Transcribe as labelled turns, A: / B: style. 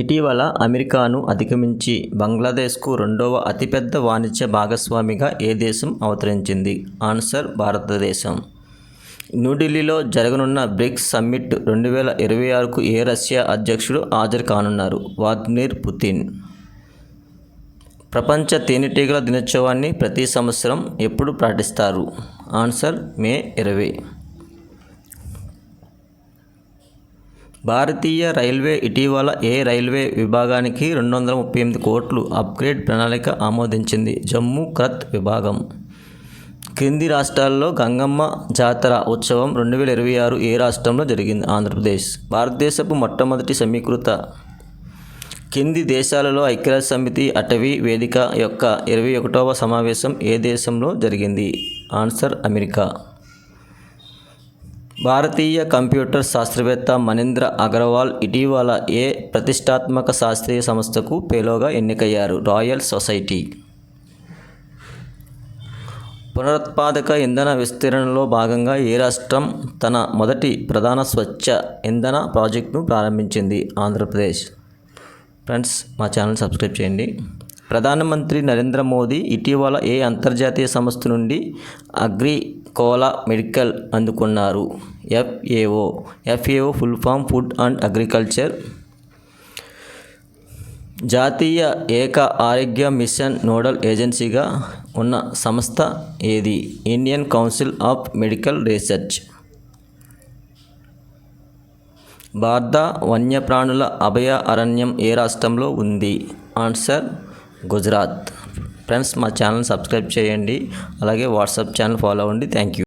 A: ఇటీవల అమెరికాను అధిగమించి బంగ్లాదేశ్కు రెండవ అతిపెద్ద వాణిజ్య భాగస్వామిగా ఏ దేశం అవతరించింది? ఆన్సర్ భారతదేశం. న్యూఢిల్లీలో జరగనున్న బ్రిక్స్ సమ్మిట్ 2026కు ఏ రష్యా అధ్యక్షుడు హాజరు కానున్నారు? Vladimir Putin. ప్రపంచ తేనెటీగల దినోత్సవాన్ని ప్రతి సంవత్సరం ఎప్పుడు పాటిస్తారు? ఆన్సర్ మే 20. భారతీయ రైల్వే ఇటీవల ఏ రైల్వే విభాగానికి 238 కోట్లు అప్గ్రేడ్ ప్రణాళిక ఆమోదించింది? జమ్మూ కత్ విభాగం. క్రింది రాష్ట్రాల్లో గంగమ్మ జాతర ఉత్సవం 2026 ఏ రాష్ట్రంలో జరిగింది? ఆంధ్రప్రదేశ్. భారతదేశపు మొట్టమొదటి సమీకృత కింది దేశాలలో ఐక్యరాజ్యసమితి అటవీ వేదిక యొక్క 21వ సమావేశం ఏ దేశంలో జరిగింది? Answer America. భారతీయ కంప్యూటర్ శాస్త్రవేత్త మనీంద్ర అగర్వాల్ ఇటీవల ఏ ప్రతిష్టాత్మక శాస్త్రీయ సంస్థకు ఫెలోగా ఎన్నికయ్యారు? Royal society. పునరుత్పాదక ఇంధన విస్తరణలో భాగంగా ఏ రాష్ట్రం తన మొదటి ప్రధాన స్వచ్ఛ ఇంధన ప్రాజెక్టును ప్రారంభించింది? ఆంధ్రప్రదేశ్. ఫ్రెండ్స్, మా ఛానల్ సబ్స్క్రైబ్ చేయండి. ప్రధానమంత్రి నరేంద్ర మోదీ ఇటీవల ఏ అంతర్జాతీయ సంస్థ నుండి అగ్రికోలా మెడికల్ అందుకున్నారు? FAO. FAO full form food and agriculture. జాతీయ ఏక ఆరోగ్య మిషన్ నోడల్ ఏజెన్సీగా ఉన్న సంస్థ ఏది? Indian council of medical research. Barda వన్యప్రాణుల అభయ అరణ్యం ఏ రాష్ట్రంలో ఉంది? ఆన్సర్ గుజరాత్. ఫ్రెండ్స్, మా ఛానల్ సబ్స్క్రైబ్ చేయండి. అలాగే వాట్సాప్ ఛానల్ ఫాలో అవ్వండి. Thank you.